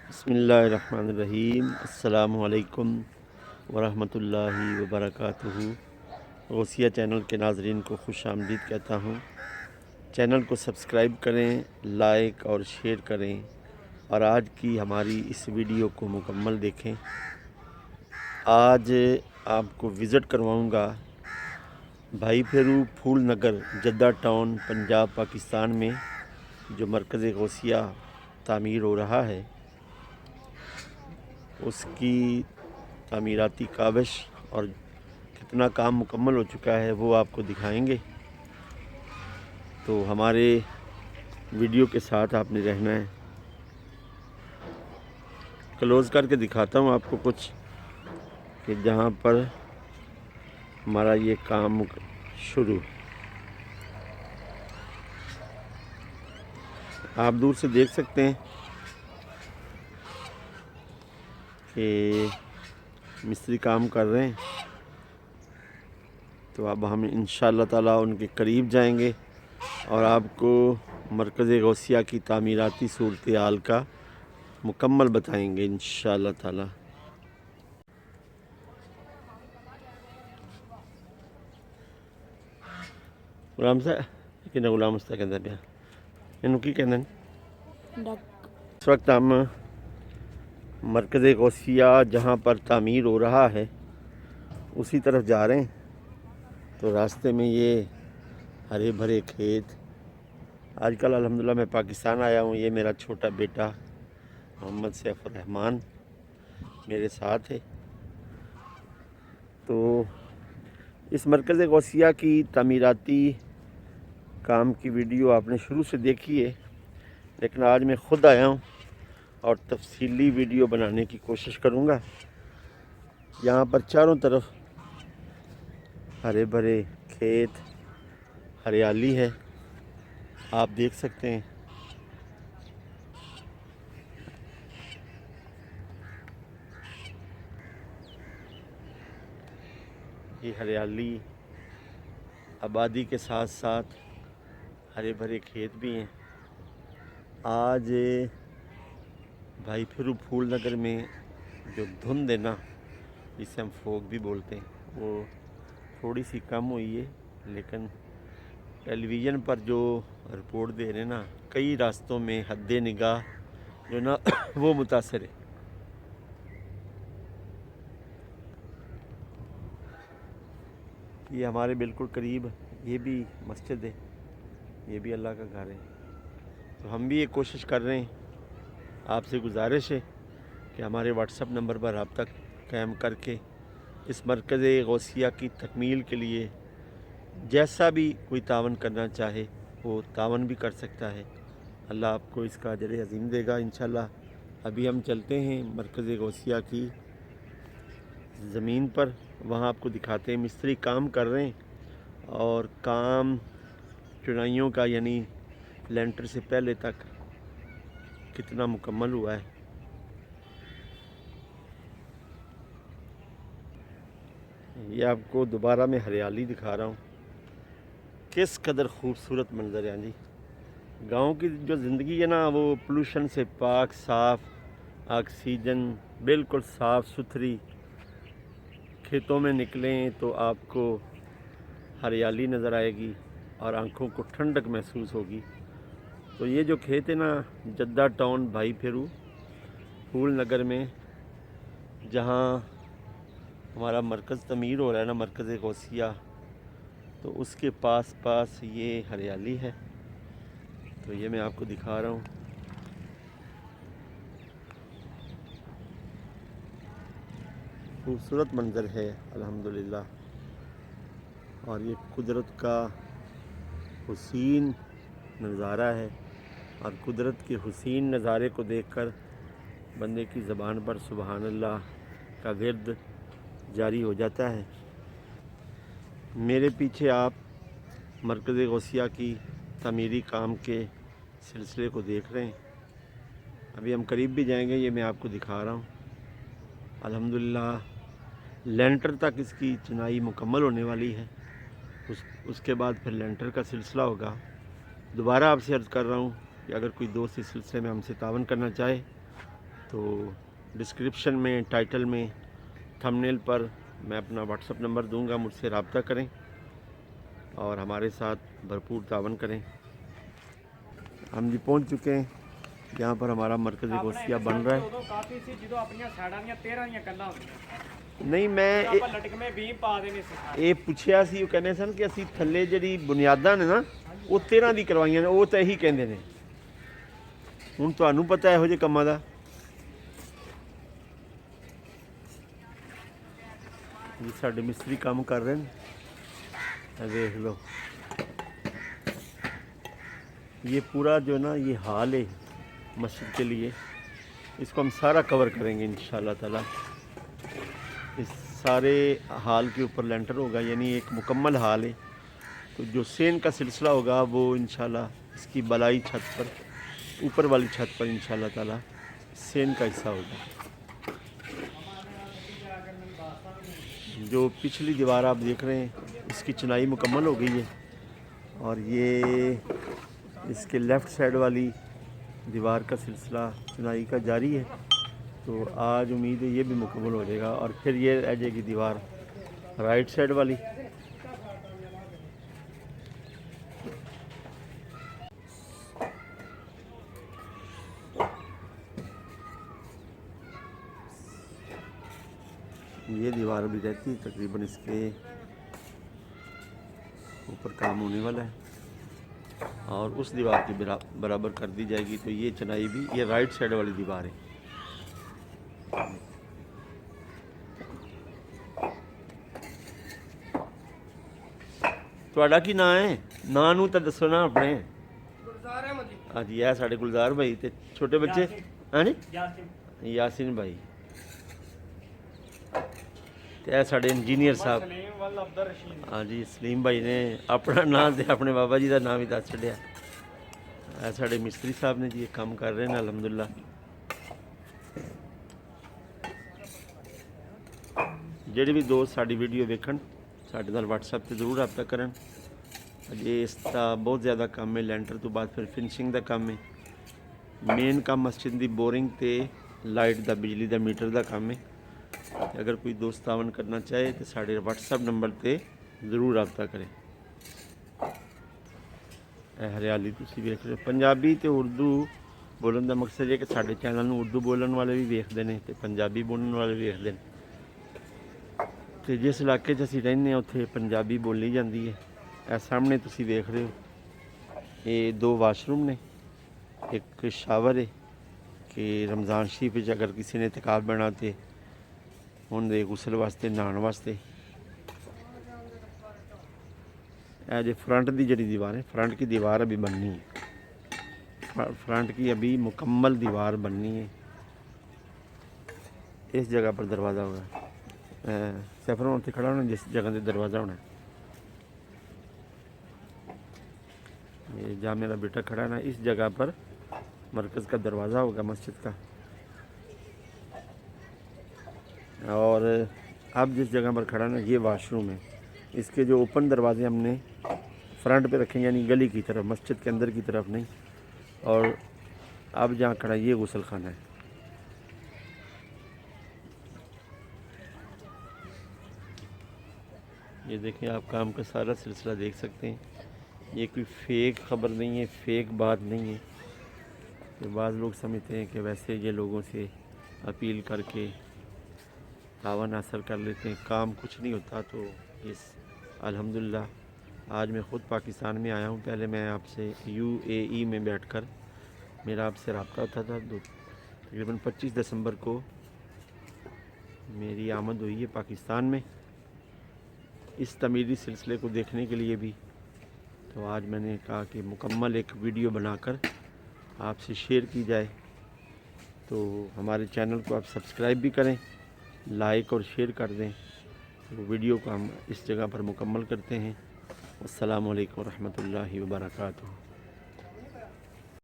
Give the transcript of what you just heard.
بسم اللہ الرحمن الرحیم۔ السلام علیکم ورحمۃ اللہ وبرکاتہ۔ غوثیہ چینل کے ناظرین کو خوش آمدید کہتا ہوں۔ چینل کو سبسکرائب کریں، لائک اور شیئر کریں، اور آج کی ہماری اس ویڈیو کو مکمل دیکھیں۔ آج آپ کو وزٹ کرواؤں گا بھائی پھیرو پھول نگر، جدہ ٹاؤن، پنجاب، پاکستان میں جو مرکز غوثیہ تعمیر ہو رہا ہے، اس کی تعمیراتی کاوش اور کتنا کام مکمل ہو چکا ہے وہ آپ کو دکھائیں گے۔ تو ہمارے ویڈیو کے ساتھ آپ نے رہنا ہے۔ کلوز کر کے دکھاتا ہوں آپ کو کچھ کہ جہاں پر ہمارا یہ کام شروع، آپ دور سے دیکھ سکتے ہیں کہ مستری کام کر رہے ہیں۔ تو اب ہم انشاءاللہ تعالیٰ ان کے قریب جائیں گے اور آپ کو مرکز غوثیہ کی تعمیراتی صورتحال کا مکمل بتائیں گے انشاءاللہ تعالیٰ۔ غلام صاحب کہ غلام مستقل پیا انہوں کی کہنا اس وقت ہم مرکز غوثیہ جہاں پر تعمیر ہو رہا ہے اسی طرف جا رہے ہیں۔ تو راستے میں یہ ہرے بھرے کھیت، آج کل الحمدللہ میں پاکستان آیا ہوں، یہ میرا چھوٹا بیٹا محمد سیف الرحمان میرے ساتھ ہے۔ تو اس مرکز غوثیہ کی تعمیراتی کام کی ویڈیو آپ نے شروع سے دیکھی ہے، لیکن آج میں خود آیا ہوں اور تفصیلی ویڈیو بنانے کی کوشش کروں گا۔ یہاں پر چاروں طرف ہرے بھرے کھیت، ہریالی ہے، آپ دیکھ سکتے ہیں۔ یہ ہریالی، آبادی کے ساتھ ساتھ ہرے بھرے کھیت بھی ہیں۔ آج بھائی پھیرو پھول نگر میں جو دھند ہے نا، جسے ہم فوگ بھی بولتے ہیں، وہ تھوڑی سی کم ہوئی ہے، لیکن ٹیلی ویژن پر جو رپورٹ دے رہے ہیں نا، کئی راستوں میں حد نگاہ جو نا وہ متاثر ہے۔ یہ ہمارے بالکل قریب یہ بھی مسجد ہے، یہ بھی اللہ کا گھر ہے۔ تو ہم بھی یہ کوشش کر رہے ہیں، آپ سے گزارش ہے کہ ہمارے واٹس ایپ نمبر پر رابطہ قائم کر کے اس مرکز غوثیہ کی تکمیل کے لیے جیسا بھی کوئی تعاون کرنا چاہے وہ تعاون بھی کر سکتا ہے۔ اللہ آپ کو اس کا اجر عظیم دے گا انشاءاللہ۔ ابھی ہم چلتے ہیں مرکز غوثیہ کی زمین پر، وہاں آپ کو دکھاتے ہیں مستری کام کر رہے ہیں، اور کام چنائیوں کا یعنی لینٹر سے پہلے تک کتنا مکمل ہوا ہے۔ یہ آپ کو دوبارہ میں ہریالی دکھا رہا ہوں، کس قدر خوبصورت منظر ہے جی۔ گاؤں کی جو زندگی ہے نا، وہ پولوشن سے پاک، صاف آکسیجن، بالکل صاف ستھری۔ کھیتوں میں نکلیں تو آپ کو ہریالی نظر آئے گی اور آنکھوں کو ٹھنڈک محسوس ہوگی۔ تو یہ جو کھیت ہے نا، جدہ ٹاؤن بھائی پھیرو پھول نگر میں جہاں ہمارا مرکز تعمیر ہو رہا ہے نا، مرکز غوثیہ، تو اس کے پاس یہ ہریالی ہے۔ تو یہ میں آپ کو دکھا رہا ہوں۔ خوبصورت منظر ہے الحمدللہ، اور یہ قدرت کا حسین نظارہ ہے، اور قدرت کے حسین نظارے کو دیکھ کر بندے کی زبان پر سبحان اللہ کا ورد جاری ہو جاتا ہے۔ میرے پیچھے آپ مرکز غوثیہ کی تعمیری کام کے سلسلے کو دیکھ رہے ہیں۔ ابھی ہم قریب بھی جائیں گے، یہ میں آپ کو دکھا رہا ہوں۔ الحمدللہ لینٹر تک اس کی چنائی مکمل ہونے والی ہے، اس کے بعد پھر لینٹر کا سلسلہ ہوگا۔ دوبارہ آپ سے عرض کر رہا ہوں کہ اگر کوئی دوست اس سلسلے میں ہم سے تعاون کرنا چاہے تو ڈسکرپشن میں، ٹائٹل میں، تھمبنیل پر میں اپنا واٹس اپ نمبر دوں گا، مجھ سے رابطہ کریں اور ہمارے ساتھ بھرپور تعاون کریں۔ ہم جی پہنچ چکے ہیں جہاں پر ہمارا مرکزی غوثیہ بن رہا ہے۔ نہیں میں یہ پوچھیا سی، وہ کہنے سن کہ اسی تھلے جڑی بنیاداں نے نا وہ 13 دی کروائیاں نے، وہ تو یہی کہندے نے۔ ہن تانوں پتہ ہے ہو جے کماں دا۔ یہ ساڈے مستری کام کر رہے ہیں، دیکھ لو یہ پورا جو نا یہ ہال ہے مسجد کے لیے، اس کو ہم سارا کور کریں گے انشاءاللہ تعالی۔ اس سارے ہال کے اوپر لینٹر ہوگا، یعنی ایک مکمل ہال ہے۔ تو جو سین کا سلسلہ ہوگا وہ انشاءاللہ اس کی بلائی چھت پر، اوپر والی چھت پر انشاءاللہ تعالی سین کا حصہ ہوگا۔ جو پچھلی دیوار آپ دیکھ رہے ہیں اس کی چنائی مکمل ہو گئی ہے، اور یہ اس کے لیفٹ سائڈ والی دیوار کا سلسلہ چنائی کا جاری ہے۔ تو آج امید ہے یہ بھی مکمل ہو جائے گا، اور پھر یہ رہ جائے گی دیوار رائٹ سائڈ والی۔ یہ دیوار بھی رہتی ہے، تقریباً اس کے اوپر کام ہونے والا ہے، اور اس دیوار کی برابر کر دی جائے گی۔ تو یہ چنائی بھی، یہ رائٹ سائڈ والی دیوار ہے۔ تہاڈا کی نام ہے؟ نام نوں تے دسو نا اپنے۔ ہاں جی، یہ ساڈے گلزار بھائی تے چھوٹے بچے، ہاں جی یاسین بھائی، تے ساڈے انجینئر صاحب، ہاں جی سلیم بھائی نے اپنا نام تے اپنے بابا جی دا نام ہی دس چھڈیا۔ اے ساڈے مستری صاحب نے جی کام کر رہے ہیں الحمدللہ۔ جڑے بھی دوست ساڈی ویڈیو ویکھن ساڈے نال واٹس ایپ تے ضرور رابطہ کرن۔ یہ اس کا بہت زیادہ کام ہے، لینٹر تو بعد پھر فنشنگ دا کام ہے۔ مین کام مسجد دی بورنگ تے لائٹ دا، بجلی دا میٹر دا کام ہے۔ اگر کوئی دوست تعاون کرنا چاہے تو ساڈے واٹس ایپ نمبر تے ضرور رابطہ کریں۔ اے ہریالی تسی ویکھ رہے ہو۔ پنجابی تے اردو بولن دا مقصد ہے کہ ساڈے چینل نوں اردو بولن والے بھی ویکھدے نے تے پنجابی بولن والے بھی ویکھدے نے۔ تے جس علاقے 'چ اسی رہنے اتنے پنجابی بولی جاتی ہے۔ اے سامنے تسی ویکھ رہے ہو، یہ 2 واش روم نے، ایک شاور ہے کہ رمضان شریف وچ اگر کسی نے اعتکاف بنا تے ہن دے غسل واسطے، نہان واسطے۔ اے جو فرنٹ دی جڑی دیوار ہے، فرنٹ کی دیوار ابھی بننی ہے، فرنٹ کی ابھی مکمل دیوار بننی ہے۔ اس جگہ پر دروازہ ہوگا، سفر اتنے کھڑا ہونا جس جگہ تے دروازہ ہونا ہے۔ یہ جہاں میرا بیٹا کھڑا ہے نا، اس جگہ پر مرکز کا دروازہ ہوگا مسجد کا۔ اور اب جس جگہ پر کھڑا ہے نا، یہ واش روم ہے۔ اس کے جو اوپن دروازے ہم نے فرنٹ پہ رکھیں، یعنی گلی کی طرف، مسجد کے اندر کی طرف نہیں۔ اور اب جہاں کھڑا ہے یہ غسل خانہ ہے۔ یہ دیکھیں، آپ کام کا سارا سلسلہ دیکھ سکتے ہیں۔ یہ کوئی فیک خبر نہیں ہے، فیک بات نہیں ہے کہ بعض لوگ سمجھتے ہیں کہ ویسے یہ لوگوں سے اپیل کر کے تعاون حاصل کر لیتے ہیں، کام کچھ نہیں ہوتا۔ تو اس الحمدللہ آج میں خود پاکستان میں آیا ہوں۔ پہلے میں آپ سے UAE میں بیٹھ کر میرا آپ سے رابطہ ہوتا تھا۔ تقریباً 25 دسمبر کو میری آمد ہوئی ہے پاکستان میں، اس تعمیری سلسلے کو دیکھنے کے لیے بھی۔ تو آج میں نے کہا کہ مکمل ایک ویڈیو بنا کر آپ سے شیئر کی جائے۔ تو ہمارے چینل کو آپ سبسکرائب بھی کریں، لائک اور شیئر کر دیں۔ تو ویڈیو کو ہم اس جگہ پر مکمل کرتے ہیں۔ السلام علیکم ورحمۃ اللہ وبرکاتہ۔